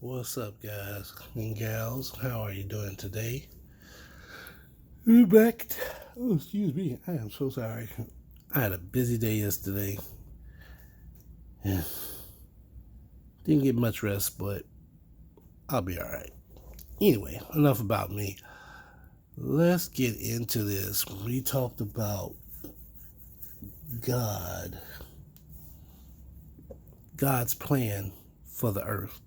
What's up, guys and gals? How are you doing today? We're back. Oh, excuse me. I am so sorry. I had a busy day yesterday. Yeah. Didn't get much rest, but I'll be all right. Anyway, enough about me. Let's get into this. We talked about God's plan for the earth,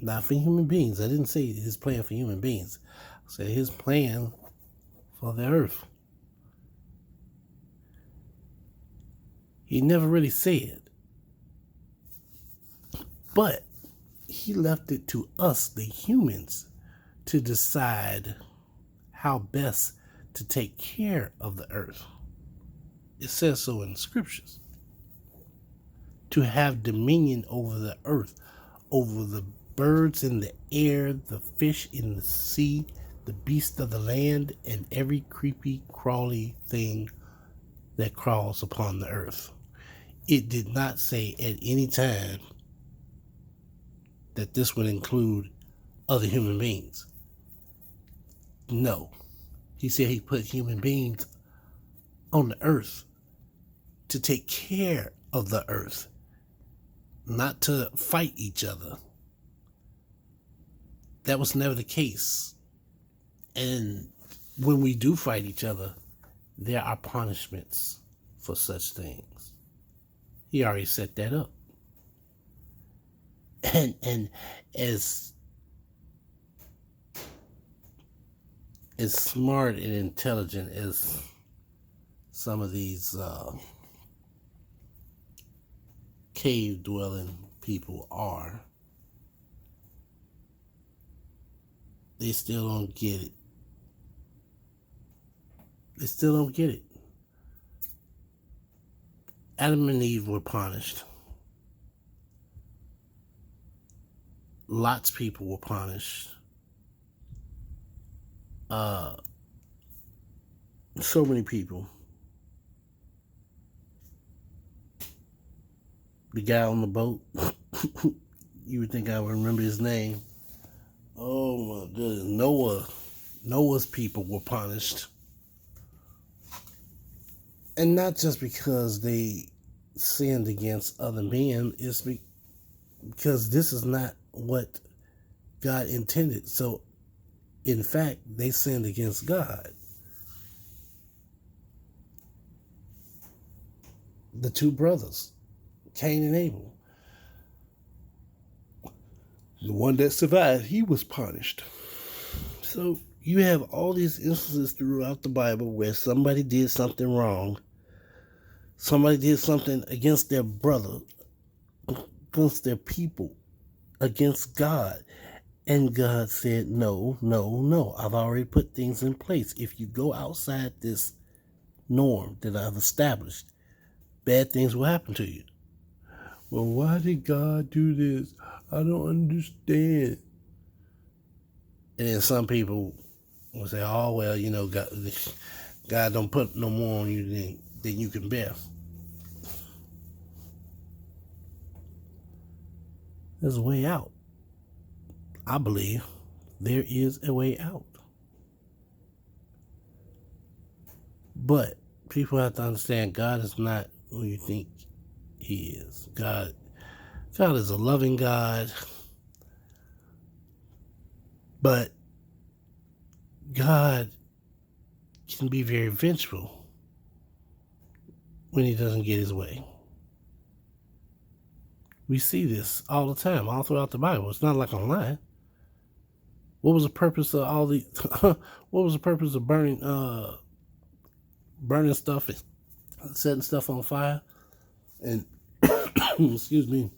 not for human beings. I didn't say his plan for human beings. I said his plan for the earth. He never really said, but he left it to us, the humans, to decide how best to take care of the earth. It says so in the scriptures. To have dominion over the earth, over the birds in the air, the fish in the sea, the beasts of the land, and every creepy, crawly thing that crawls upon the earth. It did not say at any time that this would include other human beings. No. He said he put human beings on the earth to take care of the earth, not to fight each other. That was never the case. And when we do fight each other, there are punishments for such things. He already set that up. And as smart and intelligent as some of these cave dwelling people are, they still don't get it. They still don't get it. Adam and Eve were punished. Lot's people were punished. So many people. The guy on the boat, you would think I would remember his name. Oh my goodness, Noah's people were punished. And not just because they sinned against other men, it's because this is not what God intended. So, in fact, they sinned against God. The two brothers, Cain and Abel. The one that survived, he was punished. So you have all these instances throughout the Bible where somebody did something wrong. Somebody did something against their brother, against their people, against God. And God said, no, I've already put things in place. If you go outside this norm that I've established, bad things will happen to you. Well, why did God do this? I don't understand. And then some people will say, oh, well, God don't put no more on you than you can bear. There's a way out. I believe there is a way out. But people have to understand God is not who you think he is. God is a loving God. But God can be very vengeful when he doesn't get his way. We see this all the time, all throughout the Bible. It's not like I'm lying. What was the purpose of all the? What was the purpose of burning stuff and setting stuff on fire? And excuse me,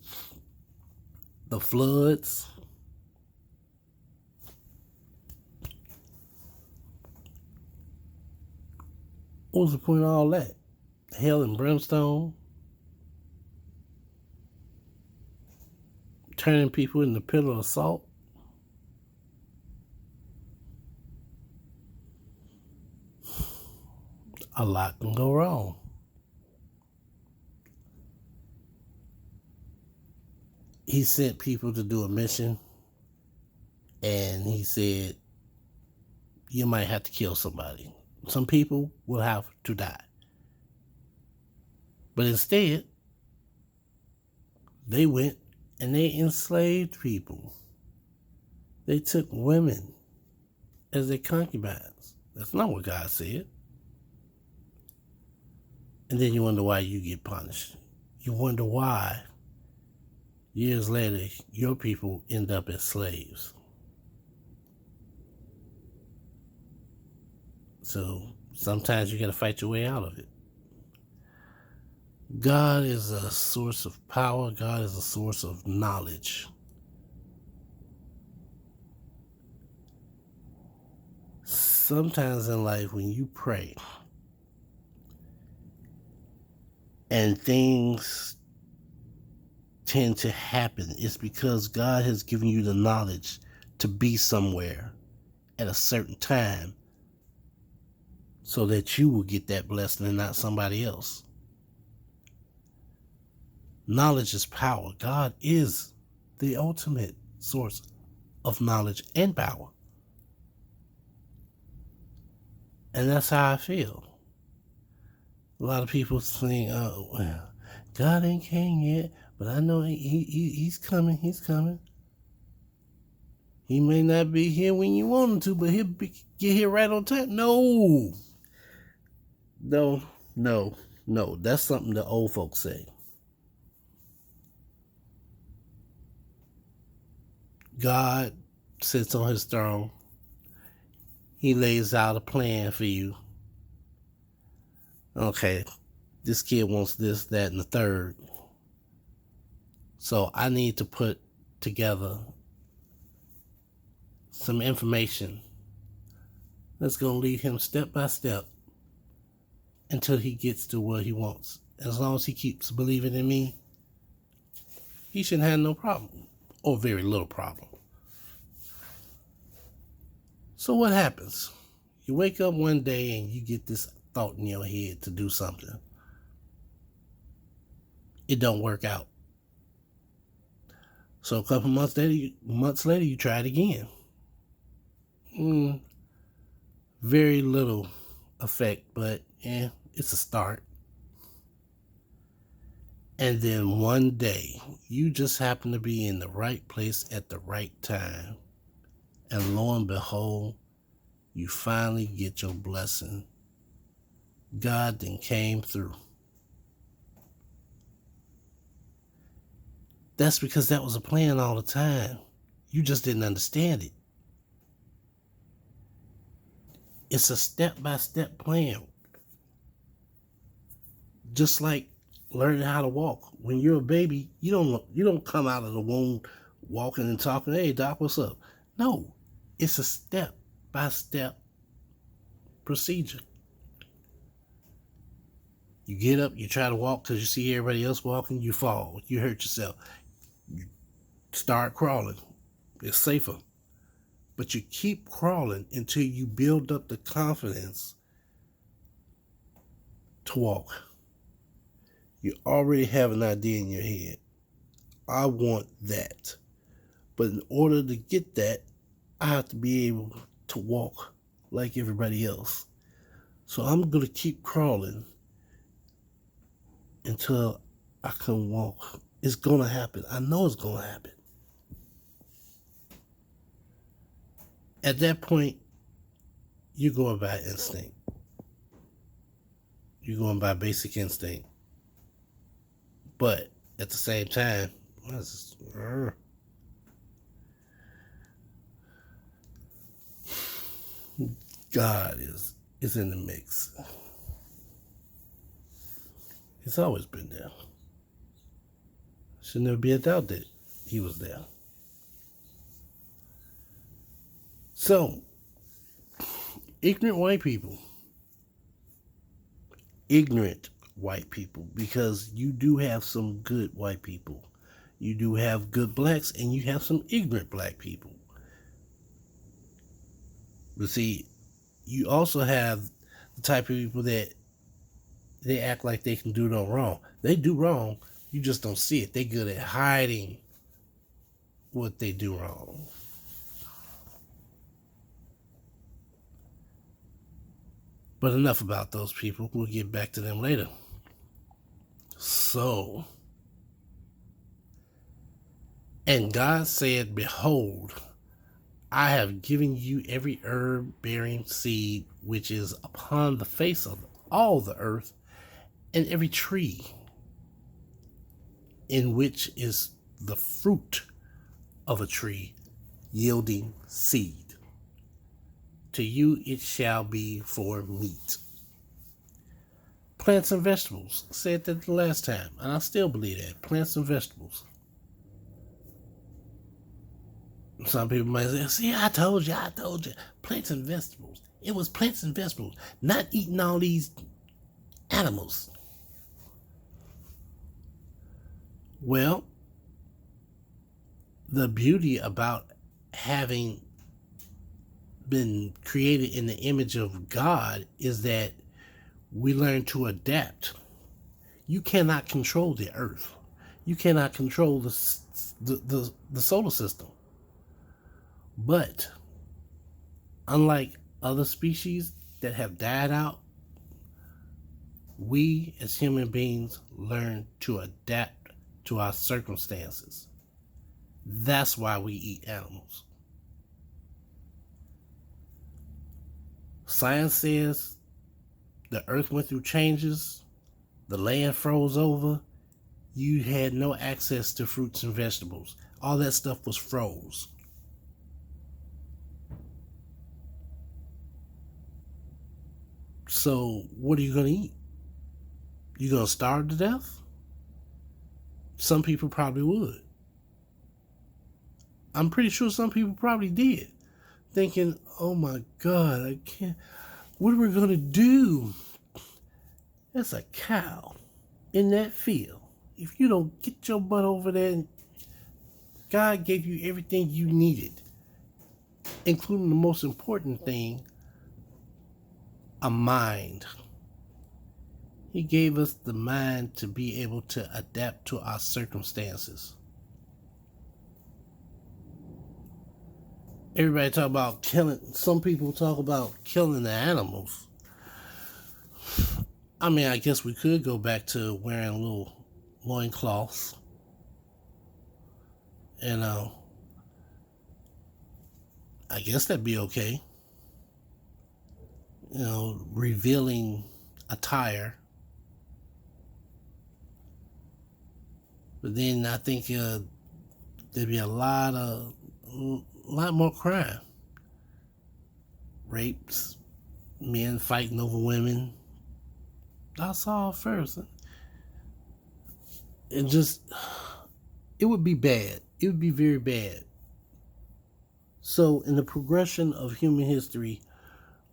the floods. What was the point of all that? Hell and brimstone. Turning people into pillar of salt. A lot can go wrong. He sent people to do a mission And he said, you might have to kill somebody. Some people will have to die. But instead, they went and they enslaved people. They took women as their concubines. That's not what God said. And then you wonder why you get punished. You wonder why years later your people end up as slaves. So sometimes you got to fight your way out of it. God is a source of power. God is a source of knowledge. Sometimes in life when you pray and things tend to happen, it's because God has given you the knowledge to be somewhere at a certain time so that you will get that blessing and not somebody else. Knowledge is power. God is the ultimate source of knowledge and power. And that's how I feel. A lot of people think, oh, well, God ain't came yet, but I know he's coming. He's coming. He may not be here when you want him to, but he'll get here right on time. No. That's something the old folks say. God sits on his throne. He lays out a plan for you. Okay, this kid wants this, that, and the third. So I need to put together some information that's going to lead him step by step until he gets to what he wants. As long as he keeps believing in me, he shouldn't have no problem, or very little problem. So what happens? You wake up one day and you get this thought in your head to do something. It don't work out. So a couple months later, you try it again. Very little effect, but it's a start. And then one day, you just happen to be in the right place at the right time. And lo and behold, you finally get your blessing. God then came through. That's because that was a plan all the time. You just didn't understand it. It's a step-by-step plan. Just like learning how to walk. When you're a baby, you don't come out of the womb walking and talking, hey, doc, what's up? No, it's a step-by-step procedure. You get up, you try to walk because you see everybody else walking, you fall, you hurt yourself. You start crawling. It's safer. But you keep crawling until you build up the confidence to walk. You already have an idea in your head. I want that. But in order to get that, I have to be able to walk like everybody else. So I'm going to keep crawling until I can walk. It's going to happen. I know it's going to happen. At that point, you're going by instinct. You're going by basic instinct. But at the same time, God is in the mix. It's always been there. Should never be a doubt that he was there. So, ignorant white people, because you do have some good white people. You do have good blacks, and you have some ignorant black people. But see, you also have the type of people that they act like they can do no wrong. They do wrong, you just don't see it. They're good at hiding what they do wrong. But enough about those people. We'll get back to them later. So, and God said, behold, I have given you every herb bearing seed which is upon the face of all the earth, and every tree in which is the fruit of a tree yielding seed. To you it shall be for meat. Plants and vegetables. I said that the last time, and I still believe that. Plants and vegetables. Some people might say, see, I told you. Plants and vegetables. It was plants and vegetables, not eating all these animals. Well, the beauty about having been created in the image of God is that we learn to adapt. You cannot control the earth. You cannot control the solar system. But unlike other species that have died out, we as human beings learn to adapt to our circumstances. That's why we eat animals. Science says the earth went through changes, the land froze over, you had no access to fruits and vegetables. All that stuff was froze. So what are you going to eat? You going to starve to death? Some people probably would. I'm pretty sure some people probably did. Thinking, oh my God, I can't. What are we going to do? There's a cow in that field. If you don't get your butt over there, God gave you everything you needed, including the most important thing, a mind. He gave us the mind to be able to adapt to our circumstances. Everybody talk about killing. Some people talk about killing the animals. I mean, I guess we could go back to wearing little loincloths. And I guess that'd be okay. Revealing attire. But then I think there'd be a lot more crime. Rapes, men fighting over women. I saw it first. It would be bad. It would be very bad. So in the progression of human history,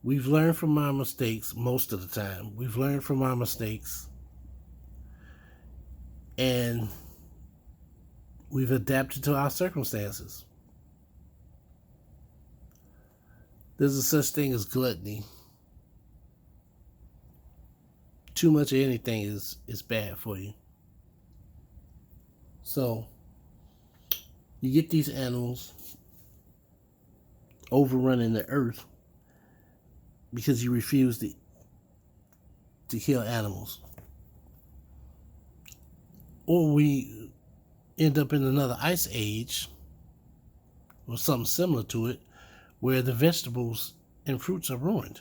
we've learned from our mistakes most of the time. We've learned from our mistakes. And we've adapted to our circumstances. There's a such thing as gluttony. Too much of anything is bad for you. So, you get these animals overrunning the earth because you refuse to kill animals. Or we end up in another ice age or something similar to it where the vegetables and fruits are ruined.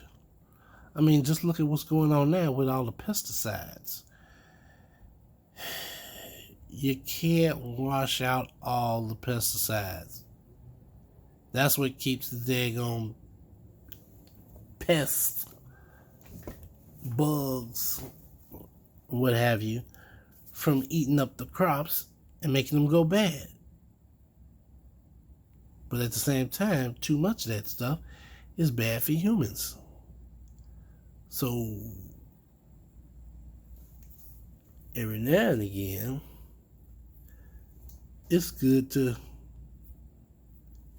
I mean, just look at what's going on now with all the pesticides. You can't wash out all the pesticides. That's what keeps the daggone pests, bugs, what have you, from eating up the crops and making them go bad. But at the same time, too much of that stuff is bad for humans. So, every now and again, it's good to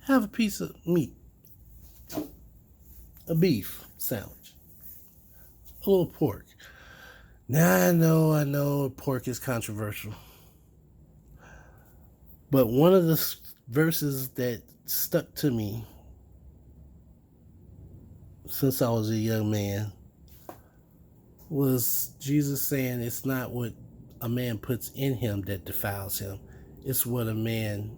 have a piece of meat, a beef sandwich, a little pork. Now, I know pork is controversial. But one of the verses that stuck to me since I was a young man was Jesus saying it's not what a man puts in him that defiles him. It's what a man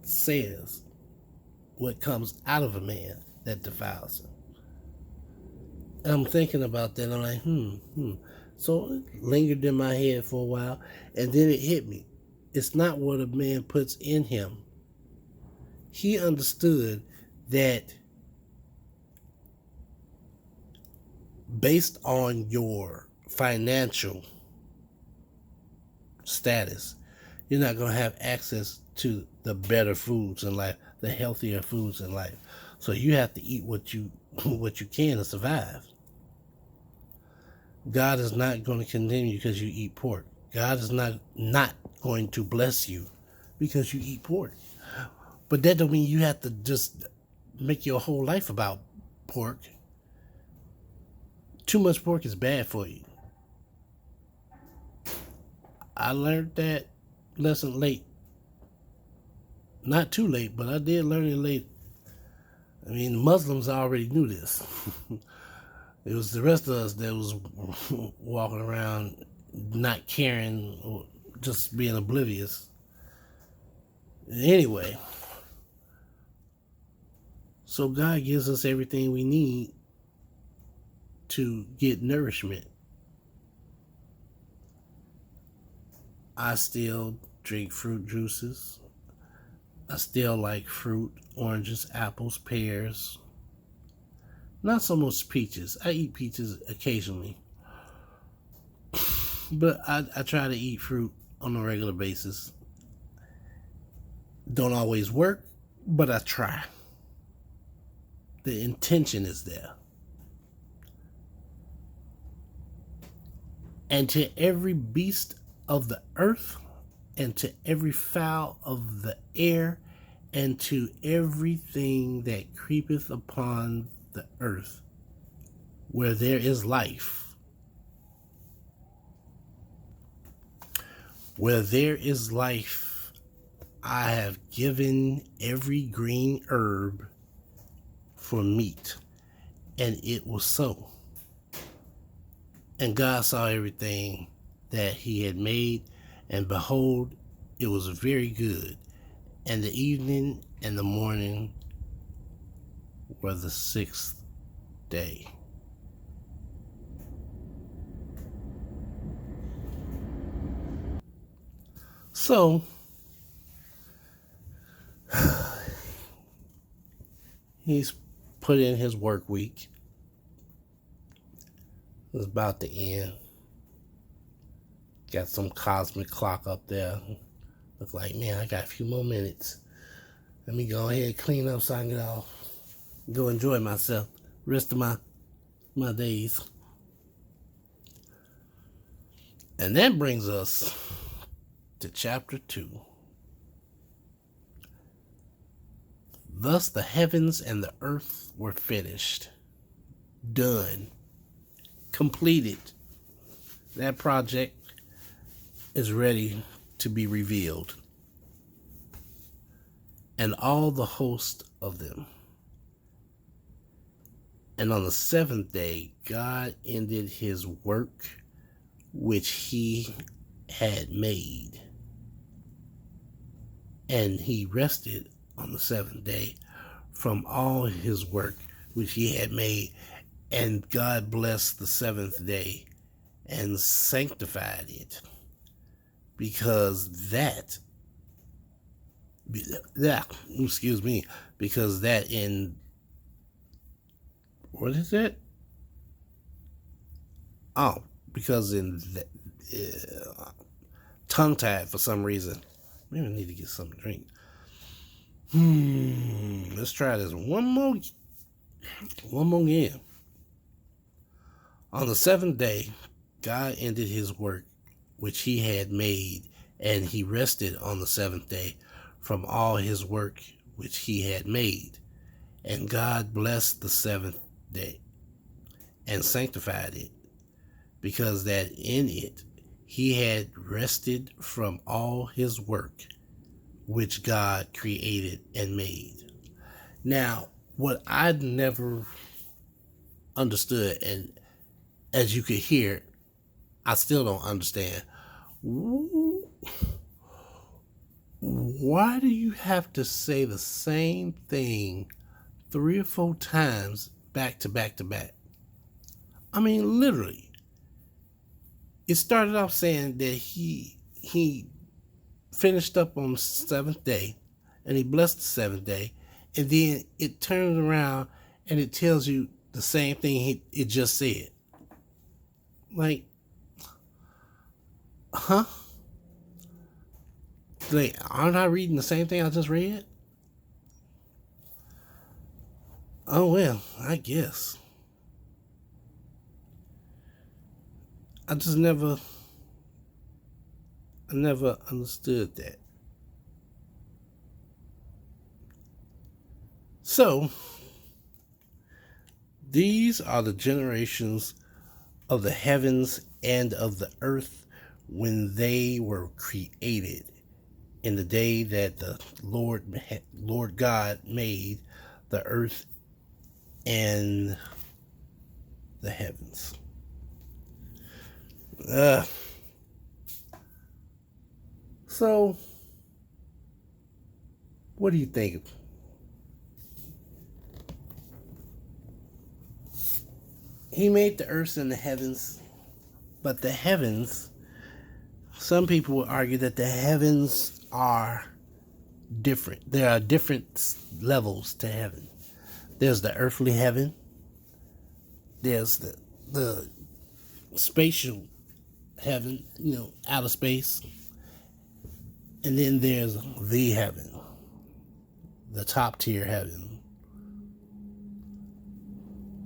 says, what comes out of a man that defiles him. And I'm thinking about that. I'm like, So it lingered in my head for a while, and then it hit me. It's not what a man puts in him. He understood that based on your financial status, you're not going to have access to the better foods in life, the healthier foods in life. So you have to eat what you can to survive. God is not going to condemn you because you eat pork. God is not going to bless you because you eat pork. But that don't mean you have to just make your whole life about pork. Too much pork is bad for you. I learned that lesson late. Not too late, but I did learn it late. I mean, Muslims already knew this. It was the rest of us that was walking around not caring or just being oblivious. Anyway, so God gives us everything we need to get nourishment. I still drink fruit juices. I still like fruit, oranges, apples, pears. Not so much peaches. I eat peaches occasionally. But I try to eat fruit on a regular basis. Don't always work, but I try. The intention is there. And to every beast of the earth, and to every fowl of the air, and to everything that creepeth upon the earth, where there is life. Where there is life, I have given every green herb for meat, and it was so. And God saw everything that he had made, and behold, it was very good. And the evening and the morning were the sixth day. So, he's put in his work week. It's about to end. Got some cosmic clock up there. Look like, man, I got a few more minutes. Let me go ahead and clean up so I can get off. Go enjoy myself. Rest of my days. And that brings us to chapter 2. Thus the heavens and the earth were finished. Done. Completed. That project is ready to be revealed. And all the host of them. And on the seventh day, God ended his work which he had made. And he rested on the seventh day from all his work which he had made. And God blessed the seventh day and sanctified it, because that in, what is it? Oh, because in tongue-tied for some reason. Maybe I need to get something to drink. Let's try this one more again. On the seventh day, God ended his work which he had made, and he rested on the seventh day from all his work which he had made. And God blessed the seventh day and sanctified it, because that in it he had rested from all his work which God created and made. Now, what I'd never understood, and as you could hear, I still don't understand. Why do you have to say the same thing 3 or 4 times back to back to back? I mean, literally. It started off saying that he finished up on the 7th day, and he blessed the 7th day, and then it turns around and it tells you the same thing it just said. Like, huh? Like, aren't I reading the same thing I just read? Oh, well, I guess. I never understood that. So, these are the generations of the heavens and of the earth when they were created, in the day that the Lord God made the earth and the heavens. So, what do you think? He made the earth and the heavens, but the heavens, some people would argue that the heavens are different. There are different levels to heaven. There's the earthly heaven. There's the spatial heaven, outer space. And then there's the heaven, the top tier heaven.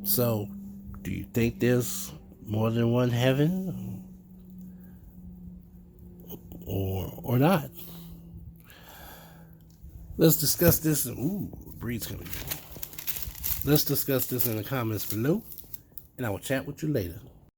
So, do you think there's more than one heaven? Or not? Let's discuss this. Ooh, breeze coming. Let's discuss this in the comments below, and I will chat with you later.